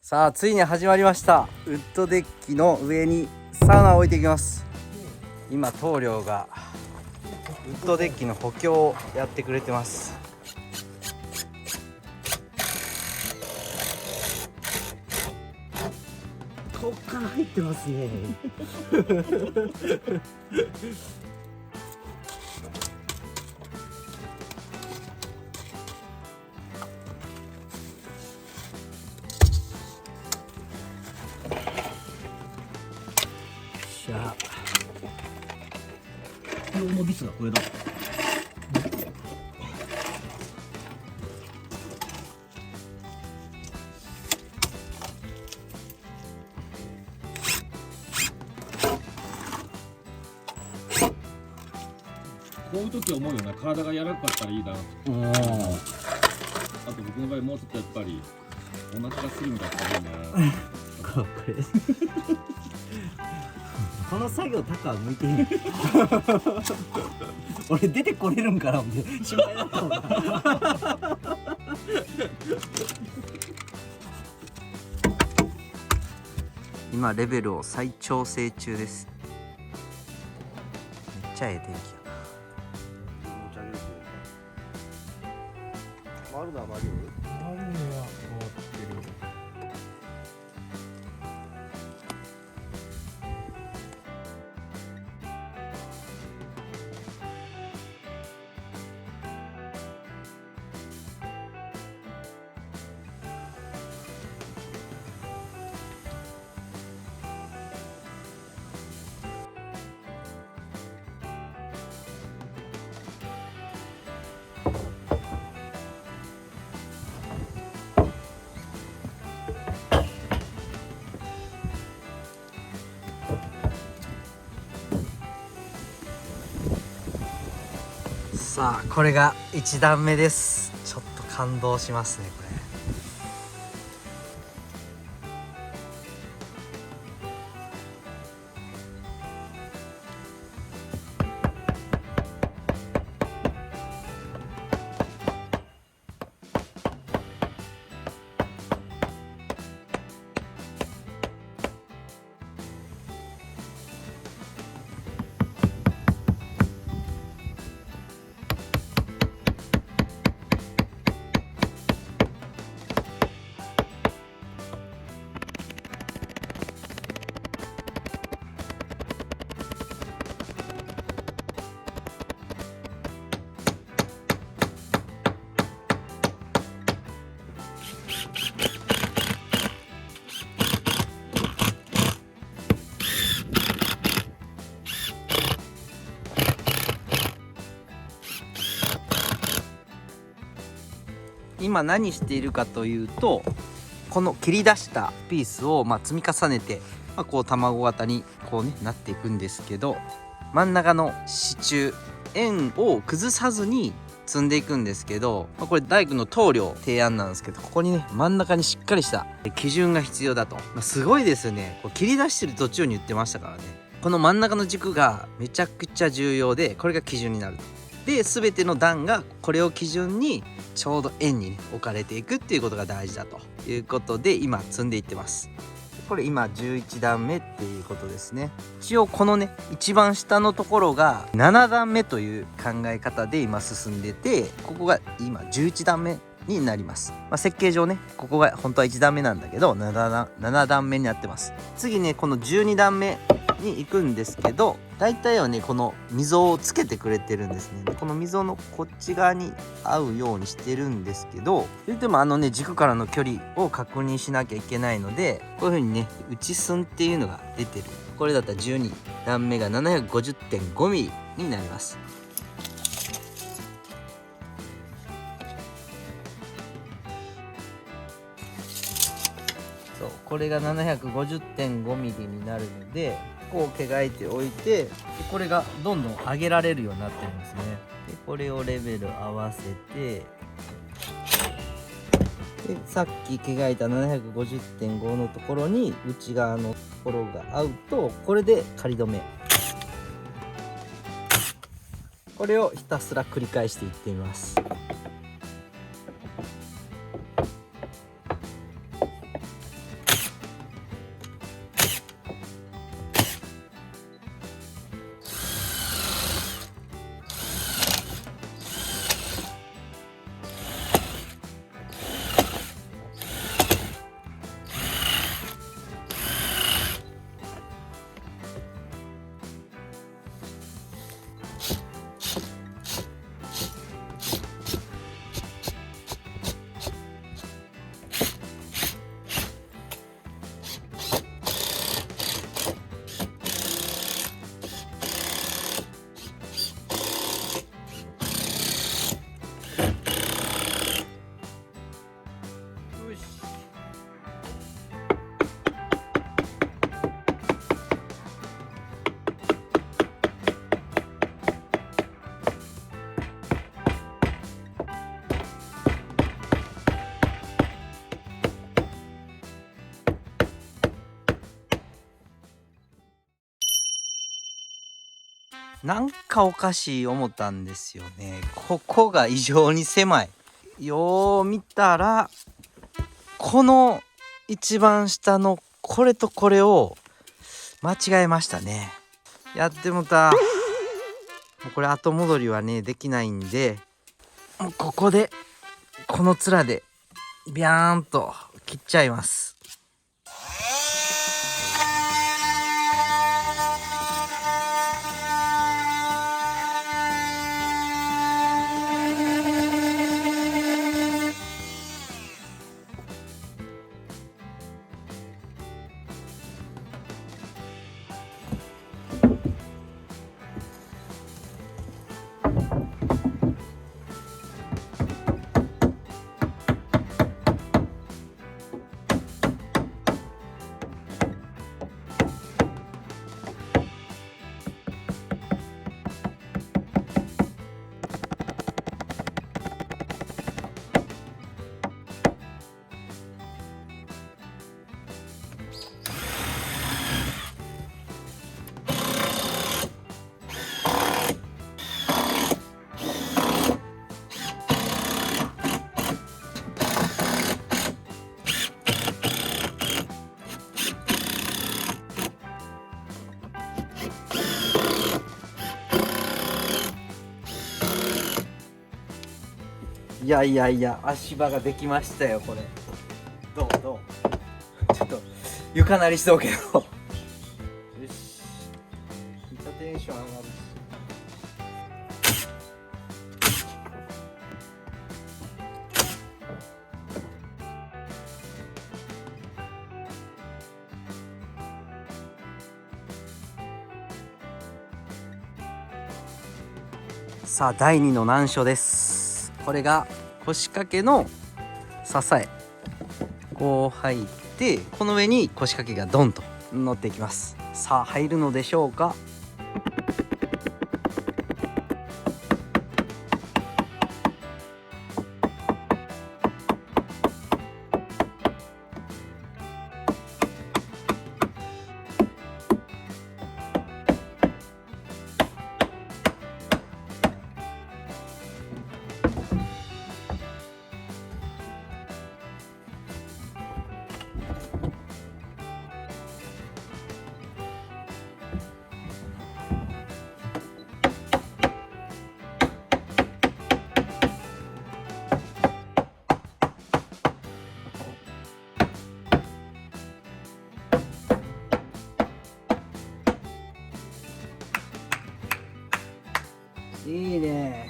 さあついに始まりました。ウッドデッキの上にサウナを置いていきます。今棟梁がウッドデッキの補強をやってくれてます。こっから入ってますね。しゃあ。このビスがこれだ。こういう時は思うよな、体が柔らかかったらいいな。あと僕の場合もうちょっとやっぱりお腹がスリムだったらいいな。これこの作業タカは向いてん俺出てこれるんかなって心配だったもんな。今レベルを再調整中です。めっちゃええ天気や。回るのは回るよ。回るのは回ってる。さあこれが1段目です。ちょっと感動しますねこれ。今何しているかというと、この切り出したピースを積み重ねて、こう卵型にこうねなっていくんですけど、真ん中の支柱円を崩さずに積んでいくんですけど、これ大工の棟梁提案なんですけど、ここにね真ん中にしっかりした基準が必要だと、すごいですね。こう切り出してる途中に言ってましたからね。この真ん中の軸がめちゃくちゃ重要で、これが基準になる。で全ての段がこれを基準にちょうど円に、置かれていくっていうことが大事だということで、今積んでいってます。これ今11段目っていうことですね。一応このね一番下のところが7段目という考え方で今進んでて、ここが今11段目になります。設計上ねここが本当は1段目なんだけど7段目になってます。次ねこの12段目に行くんですけど、大体はねこの溝をつけてくれてるんですね。でこの溝のこっち側に合うようにしてるんですけど、それでも軸からの距離を確認しなきゃいけないので、こういう風にね内寸っていうのが出てる。これだったら12段目が 750.5mm になります。そうこれが 750.5mm になるので、こう描いておいて、でこれがどんどん上げられるようになってるんですね。でこれをレベル合わせて、でさっき描いた 750.5 のところに内側のところが合うと、これで仮止め。これをひたすら繰り返していってみます。なんかおかしい思ったんですよね。ここが異常に狭い。よう見たらこの一番下のこれとこれを間違えましたね。やってもた。もうこれ後戻りはねできないんで、もうここでこの面でビャーンと切っちゃいます。いやいやいや、足場ができましたよこれ。どうどう。ちょっと床なりしそうけど。よし。めっちゃテンション上がるし。さあ第2の難所です。これが腰掛けの支え、こう入ってこの上に腰掛けがドンと乗っていきます。さあ入るのでしょうか。いいね。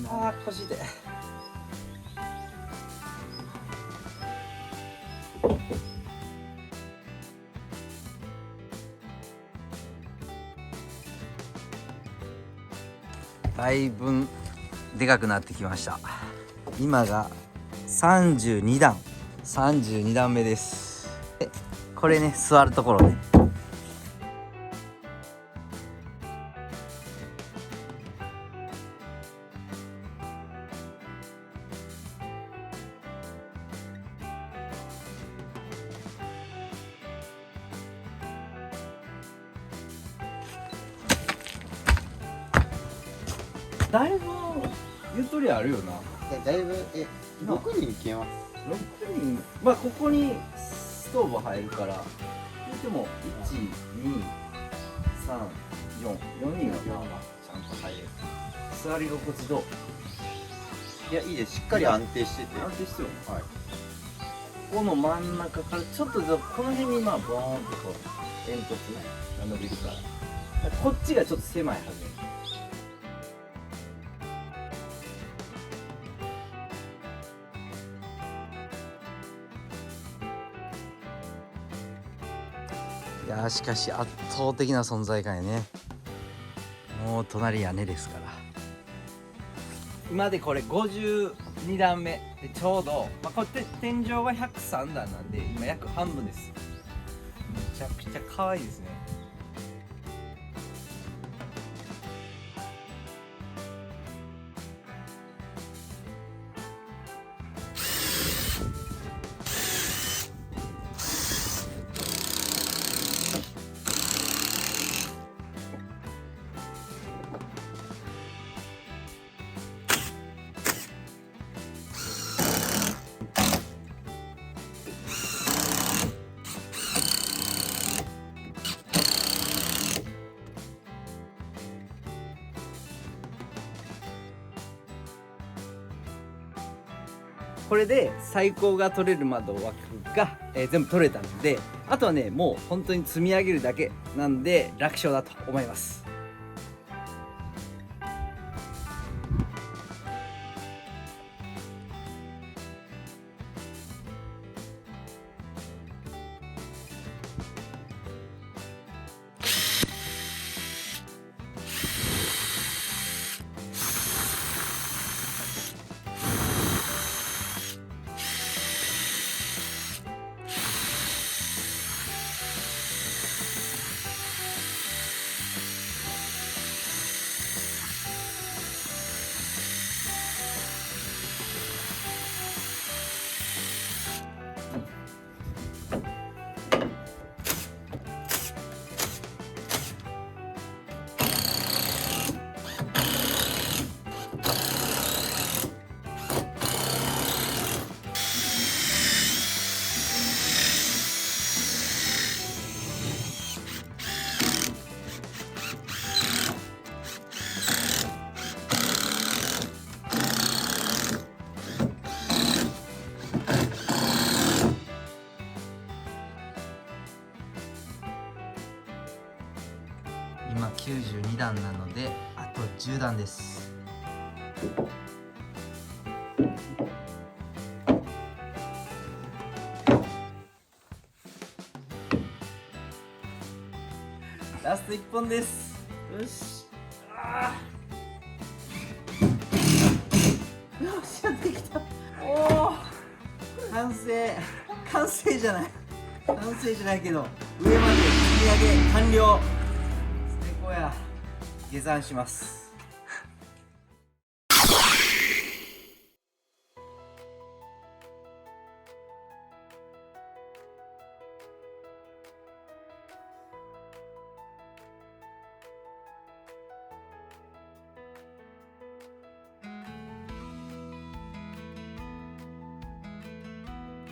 あー腰で。だいぶでかくなってきました。今が32段目です。でこれね座るところね。だいぶゆとりあるよな。だいぶ6人消えます。6人、まあここにストーブ入るから言っても1,2,3,4,4人はまあまあちゃんと入れる。座り心地どう？いや、いいです。しっかり安定してて。安定してるの？はい。ここの真ん中からちょっとこの辺にまあボーンとこう煙突が伸びるから、こっちがちょっと狭いはず。いやーしかし圧倒的な存在感やね。もう隣屋根ですから。今でこれ52段目でちょうど、これ天井は103段なんで今約半分です。めちゃくちゃ可愛いですね。これで最高が取れる窓枠が、全部取れたので、あとはねもう本当に積み上げるだけなんで楽勝だと思います。今92段なのであと10段です。ラスト1本です。よし。よし、やってきた。おお、完成。完成じゃない。完成じゃないけど上まで積み上げ完了。成功や。下山します。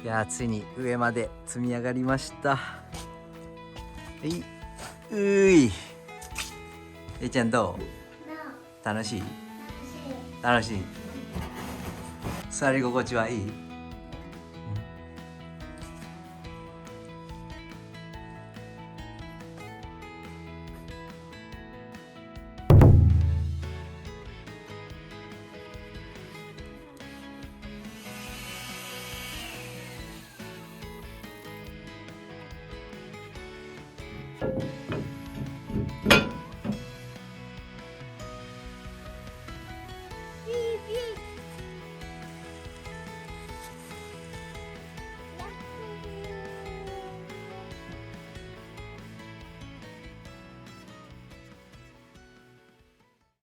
いやーついに上まで積み上がりました。はい、ちゃんどう？楽しい？楽しい。座り心地はいい？